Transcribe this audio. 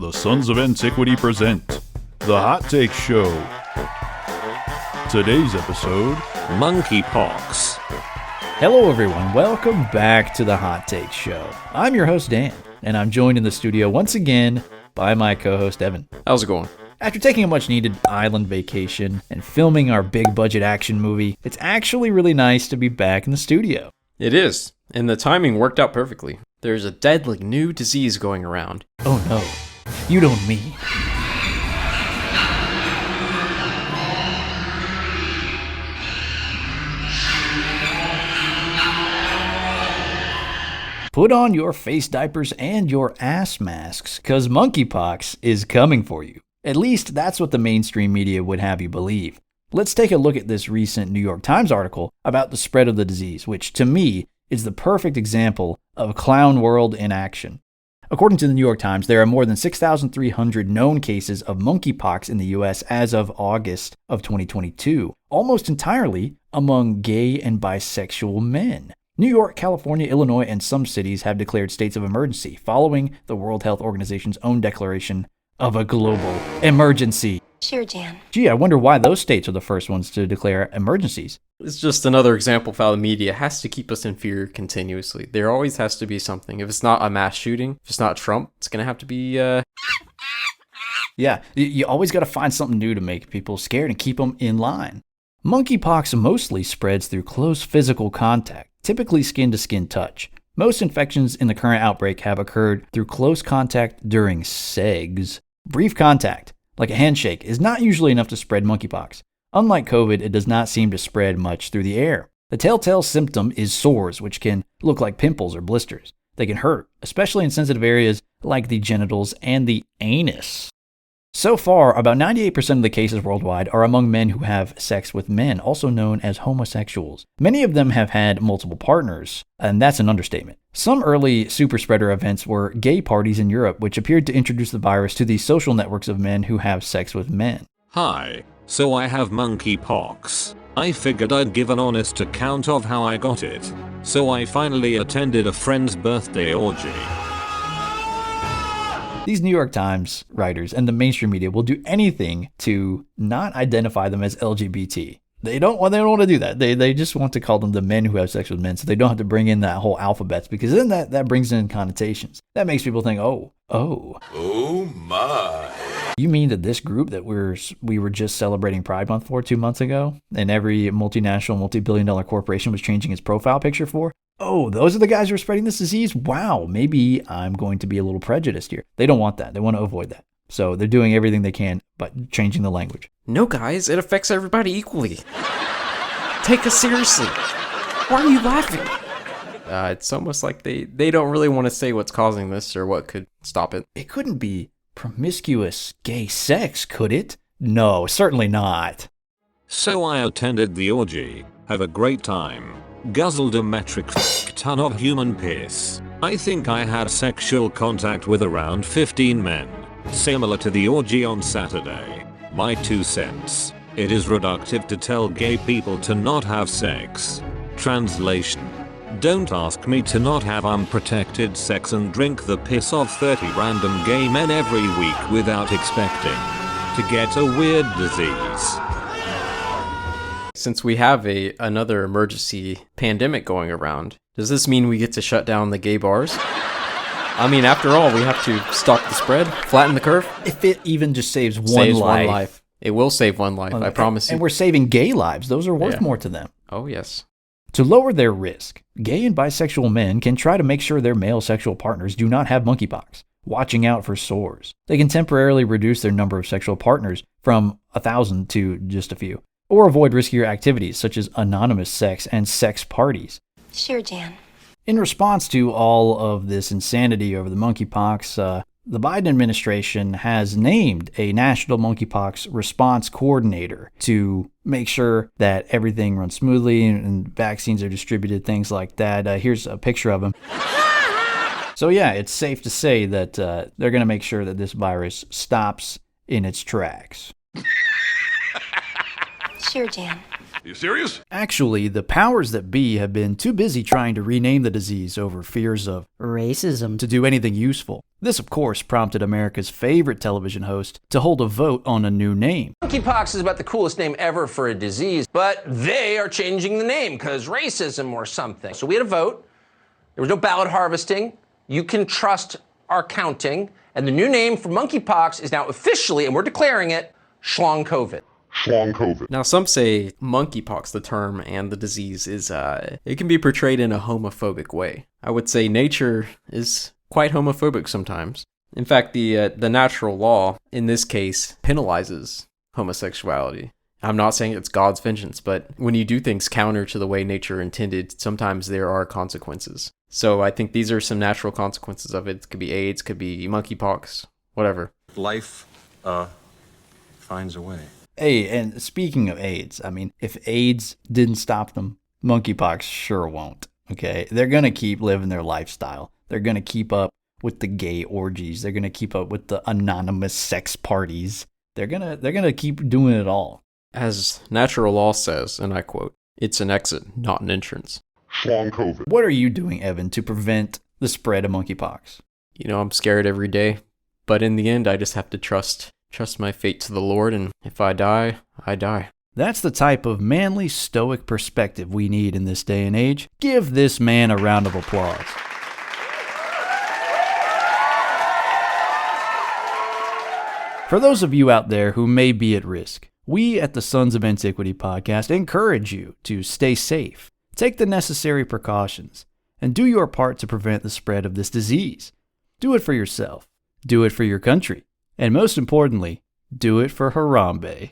the Sons of Antiquity present The Hot Take Show. Today's episode, Monkeypox. Hello everyone, welcome back to The Hot Take Show. I'm your host Dan, and I'm joined in the studio once again by my co-host Evan. How's it going? After taking a much needed island vacation and filming our big budget action movie, it's actually really nice to be back in the studio. It is, and the timing worked out perfectly. There's a deadly new disease going around. Oh no, you don't mean. Put on your face diapers and your ass masks, cause monkeypox is coming for you. At least that's what the mainstream media would have you believe. Let's take a look at this recent New York Times article about the spread of the disease, which to me is the perfect example of a clown world in action. According to the New York Times, there are more than 6,300 known cases of monkeypox in the US as of August of 2022, almost entirely among gay and bisexual men. New York, California, Illinois, and some cities have declared states of emergency following the World Health Organization's own declaration of a global emergency. Sure, Dan. Gee, I wonder why those states are the first ones to declare emergencies. It's just another example of how the media has to keep us in fear continuously. There always has to be something. If it's not a mass shooting, if it's not Trump, it's going to have to be, Yeah, you always got to find something new to make people scared and keep them in line. Monkeypox mostly spreads through close physical contact, typically skin-to-skin touch. Most infections in the current outbreak have occurred through close contact during segs. Brief contact, like a handshake, is not usually enough to spread monkeypox. Unlike COVID, it does not seem to spread much through the air. The telltale symptom is sores, which can look like pimples or blisters. They can hurt, especially in sensitive areas like the genitals and the anus. So far, about 98% of the cases worldwide are among men who have sex with men, also known as homosexuals. Many of them have had multiple partners, and that's an understatement. Some early superspreader events were gay parties in Europe, which appeared to introduce the virus to the social networks of men who have sex with men. Hi, so I have monkeypox. I figured I'd give an honest account of how I got it. So I finally attended a friend's birthday orgy. These New York Times writers and the mainstream media will do anything to not identify them as LGBT. They don't want to do that. They just want to call them the men who have sex with men, so they don't have to bring in that whole alphabets, because then that brings in connotations. That makes people think, oh my. You mean that this group that we were just celebrating Pride Month for 2 months ago, and every multinational, multi-billion-dollar corporation was changing its profile picture for? Oh, those are the guys who are spreading this disease? Wow, maybe I'm going to be a little prejudiced here. They don't want that. They want to avoid that. So they're doing everything they can, but changing the language. No, guys, it affects everybody equally. Take us seriously. Why are you laughing? It's almost like they don't really want to say what's causing this or what could stop it. It couldn't be promiscuous gay sex, could it? No, certainly not. So I attended the orgy, had a great time, guzzled a metric ton of human piss. I think I had sexual contact with around 15 men, similar to the orgy on Saturday. My 2 cents. It is reductive to tell gay people to not have sex. Translation. Don't ask me to not have unprotected sex and drink the piss of 30 random gay men every week without expecting to get a weird disease. Since we have another emergency pandemic going around, does this mean we get to shut down the gay bars? I mean, after all, we have to stop the spread, flatten the curve. If it even just saves one life. It will save one life, I promise you. And we're saving gay lives. Those are worth more to them. Oh, yes. To lower their risk, gay and bisexual men can try to make sure their male sexual partners do not have monkeypox, watching out for sores. They can temporarily reduce their number of sexual partners from 1,000 to just a few, or avoid riskier activities such as anonymous sex and sex parties. Sure, Dan. In response to all of this insanity over the monkeypox, the Biden administration has named a national monkeypox response coordinator to make sure that everything runs smoothly and vaccines are distributed, things like that. Here's a picture of him. So yeah, it's safe to say that they're going to make sure that this virus stops in its tracks. Sure, Jan. You serious? Actually, the powers that be have been too busy trying to rename the disease over fears of racism to do anything useful. This, of course, prompted America's favorite television host to hold a vote on a new name. Monkeypox is about the coolest name ever for a disease, but they are changing the name because racism or something. So we had a vote. There was no ballot harvesting. You can trust our counting. And the new name for monkeypox is now officially, and we're declaring it, Schlong COVID. Schlong COVID. Now, some say monkeypox, the term and the disease, is it can be portrayed in a homophobic way. I would say nature is quite homophobic sometimes. In fact, the natural law in this case penalizes homosexuality. I'm not saying it's God's vengeance, but when you do things counter to the way nature intended, sometimes there are consequences. So I think these are some natural consequences of it. It could be AIDS, could be monkeypox, whatever. Life finds a way. Hey, and speaking of AIDS, I mean, if AIDS didn't stop them, monkeypox sure won't, okay? They're going to keep living their lifestyle. They're going to keep up with the gay orgies. They're going to keep up with the anonymous sex parties. They're going to keep doing it all. As natural law says, and I quote, "It's an exit, not an entrance." Schlong COVID. What are you doing, Evan, to prevent the spread of monkeypox? You know, I'm scared every day, but in the end, I just have to trust my fate to the Lord, and if I die, I die. That's the type of manly, stoic perspective we need in this day and age. Give this man a round of applause. For those of you out there who may be at risk, we at the Sons of Antiquity podcast encourage you to stay safe, take the necessary precautions, and do your part to prevent the spread of this disease. Do it for yourself. Do it for your country. And most importantly, do it for Harambe.